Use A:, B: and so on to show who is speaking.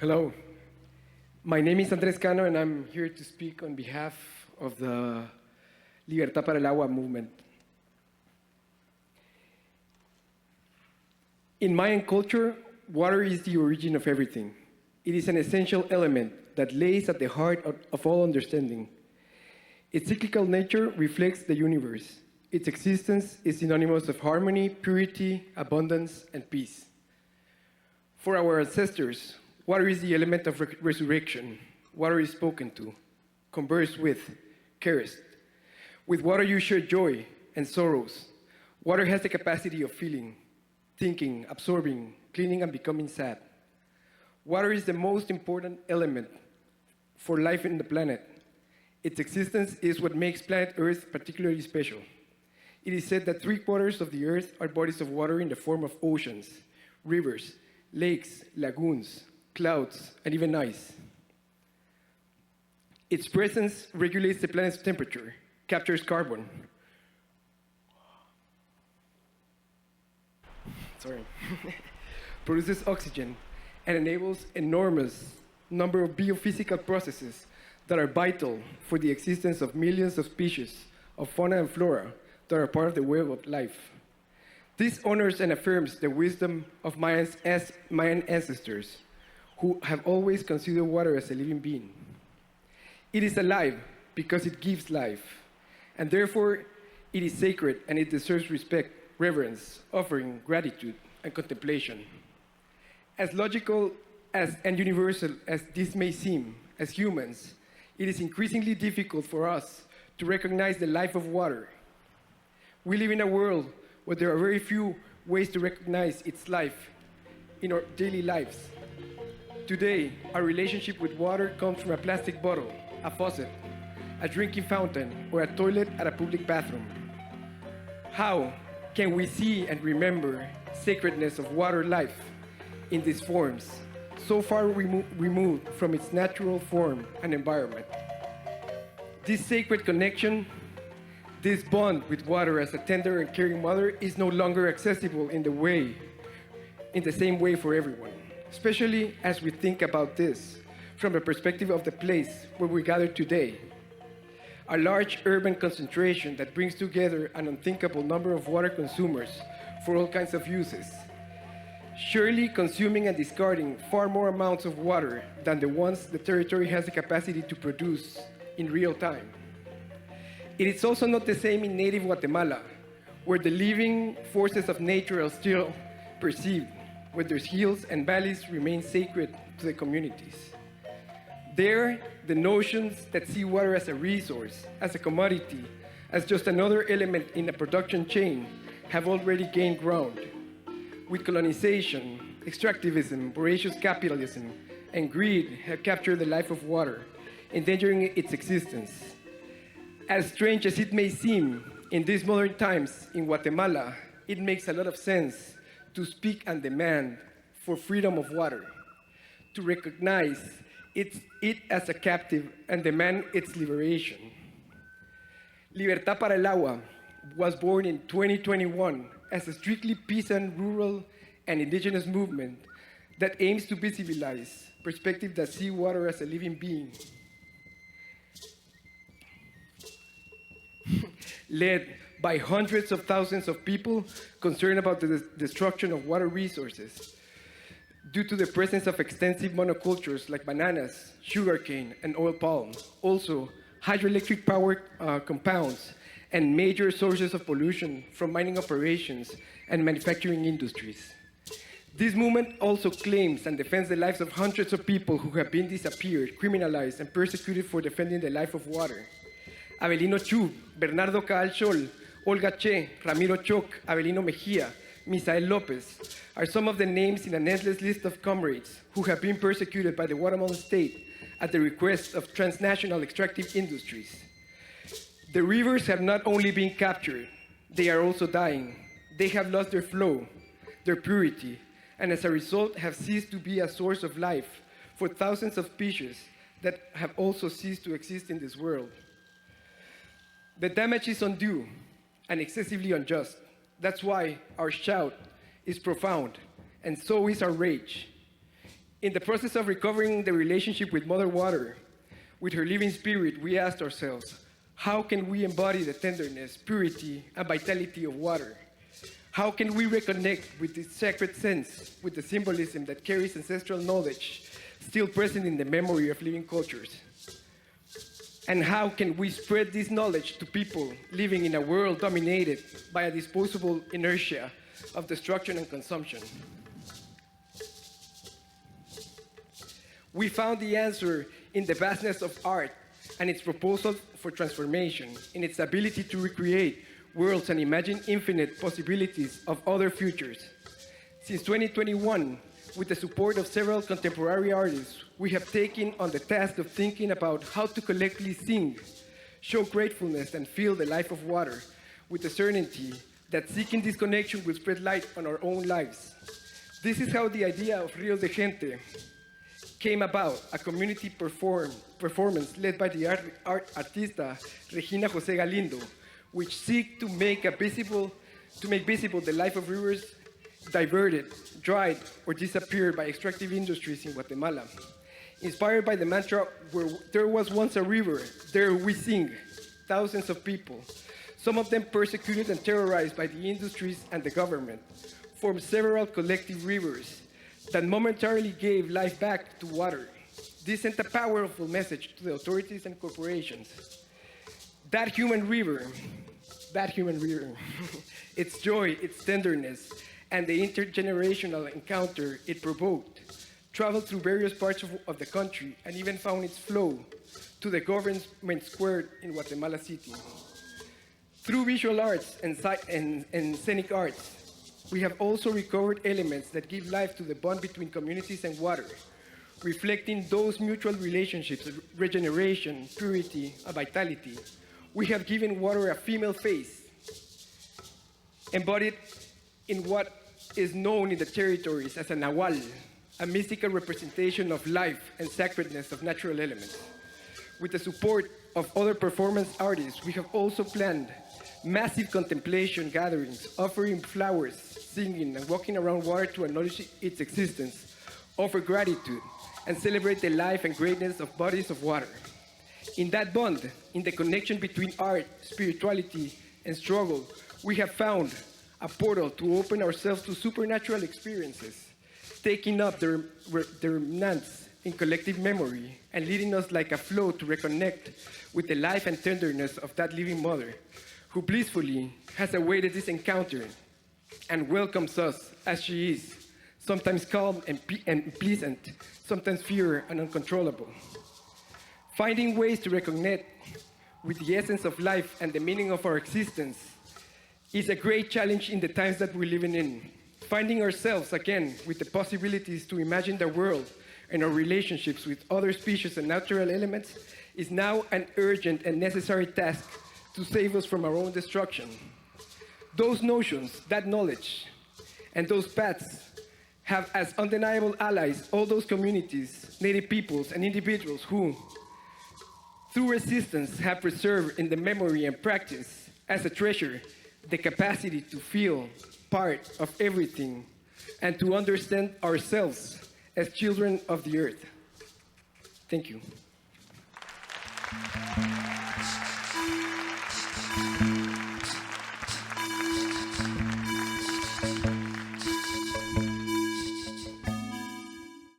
A: Hello, my name is Andrés Cano and I'm here to speak on behalf of the Libertad Para El Agua movement. In Mayan culture, water is the origin of everything. It is an essential element that lays at the heart of all understanding. Its cyclical nature reflects the universe. Its existence is synonymous of harmony, purity, abundance, and peace. For our ancestors, water is the element of resurrection. Water is spoken to, conversed with, caressed. With water you share joy and sorrows. Water has the capacity of feeling, thinking, absorbing, cleaning, and becoming sad. Water is the most important element for life in the planet. Its existence is what makes planet Earth particularly special. It is said that 3/4 of the Earth are bodies of water in the form of oceans, rivers, lakes, lagoons, clouds, and even ice. Its presence regulates the planet's temperature, captures carbon, produces oxygen, and enables enormous number of biophysical processes that are vital for the existence of millions of species of fauna and flora that are part of the web of life. This honors and affirms the wisdom of Mayan ancestors, who have always considered water as a living being. It is alive because it gives life, and therefore it is sacred and it deserves respect, reverence, offering, gratitude, and contemplation. As logical and universal as this may seem, as humans, it is increasingly difficult for us to recognize the life of water. We live in a world where there are very few ways to recognize its life in our daily lives. Today, our relationship with water comes from a plastic bottle, a faucet, a drinking fountain, or a toilet at a public bathroom. How can we see and remember sacredness of water life in these forms, so far removed from its natural form and environment? This sacred connection, this bond with water as a tender and caring mother is no longer accessible in the same way for everyone, especially as we think about this from the perspective of the place where we gather today. A large urban concentration that brings together an unthinkable number of water consumers for all kinds of uses, surely consuming and discarding far more amounts of water than the ones the territory has the capacity to produce in real time. It is also not the same in native Guatemala, where the living forces of nature are still perceived, where their hills and valleys remain sacred to the communities. There, the notions that see water as a resource, as a commodity, as just another element in a production chain have already gained ground. With colonization, extractivism, voracious capitalism, and greed have captured the life of water, endangering its existence. As strange as it may seem, in these modern times in Guatemala, it makes a lot of sense to speak and demand for freedom of water, to recognize it as a captive and demand its liberation. Libertad Para El Agua was born in 2021 as a strictly peasant, rural, and indigenous movement that aims to visibilize perspectives that see water as a living being. Led by hundreds of thousands of people concerned about the destruction of water resources due to the presence of extensive monocultures like bananas, sugarcane, and oil palm. Also, hydroelectric power compounds and major sources of pollution from mining operations and manufacturing industries. This movement also claims and defends the lives of hundreds of people who have been disappeared, criminalized, and persecuted for defending the life of water. Abelino Chu, Bernardo Caal-Chol, Olga Che, Ramiro Choc, Abelino Mejia, Misael Lopez are some of the names in an endless list of comrades who have been persecuted by the Guatemalan state at the request of transnational extractive industries. The rivers have not only been captured, they are also dying. They have lost their flow, their purity, and as a result have ceased to be a source of life for thousands of species that have also ceased to exist in this world. The damage is undue and excessively unjust. That's why our shout is profound, and so is our rage. In the process of recovering the relationship with Mother Water, with her living spirit, we asked ourselves, how can we embody the tenderness, purity, and vitality of water? How can we reconnect with this sacred sense, with the symbolism that carries ancestral knowledge still present in the memory of living cultures? And how can we spread this knowledge to people living in a world dominated by a disposable inertia of destruction and consumption? We found the answer in the vastness of art and its proposal for transformation, in its ability to recreate worlds and imagine infinite possibilities of other futures. Since 2021, with the support of several contemporary artists, we have taken on the task of thinking about how to collectively sing, show gratefulness, and feel the life of water with the certainty that seeking this connection will spread light on our own lives. This is how the idea of Rio de Gente came about, a community performance led by the artista Regina José Galindo, which seek to make visible the life of rivers diverted, dried, or disappeared by extractive industries in Guatemala. Inspired by the mantra, where there was once a river, there we sing, thousands of people, some of them persecuted and terrorized by the industries and the government, formed several collective rivers that momentarily gave life back to water. This sent a powerful message to the authorities and corporations. That human river, its joy, its tenderness, and the intergenerational encounter it provoked, traveled through various parts of the country and even found its flow to the government square in Guatemala City. Through visual arts and scenic arts, we have also recovered elements that give life to the bond between communities and water, reflecting those mutual relationships of regeneration, purity, and vitality. We have given water a female face, embodied in what is known in the territories as a nahual, a mystical representation of life and sacredness of natural elements. With the support of other performance artists, we have also planned massive contemplation gatherings, offering flowers, singing, and walking around water to acknowledge its existence, offer gratitude, and celebrate the life and greatness of bodies of water. In that bond, in the connection between art, spirituality, and struggle, we have found a portal to open ourselves to supernatural experiences, taking up their remnants in collective memory and leading us like a flow to reconnect with the life and tenderness of that living mother, who blissfully has awaited this encounter and welcomes us as she is, sometimes calm and pleasant, sometimes fierce and uncontrollable. Finding ways to reconnect with the essence of life and the meaning of our existence is a great challenge in the times that we're living in. Finding ourselves again with the possibilities to imagine the world and our relationships with other species and natural elements is now an urgent and necessary task to save us from our own destruction. Those notions, that knowledge, and those paths have as undeniable allies all those communities, native peoples, and individuals who, through resistance, have preserved in the memory and practice as a treasure the capacity to feel part of everything and to understand ourselves as children of the earth. Thank you.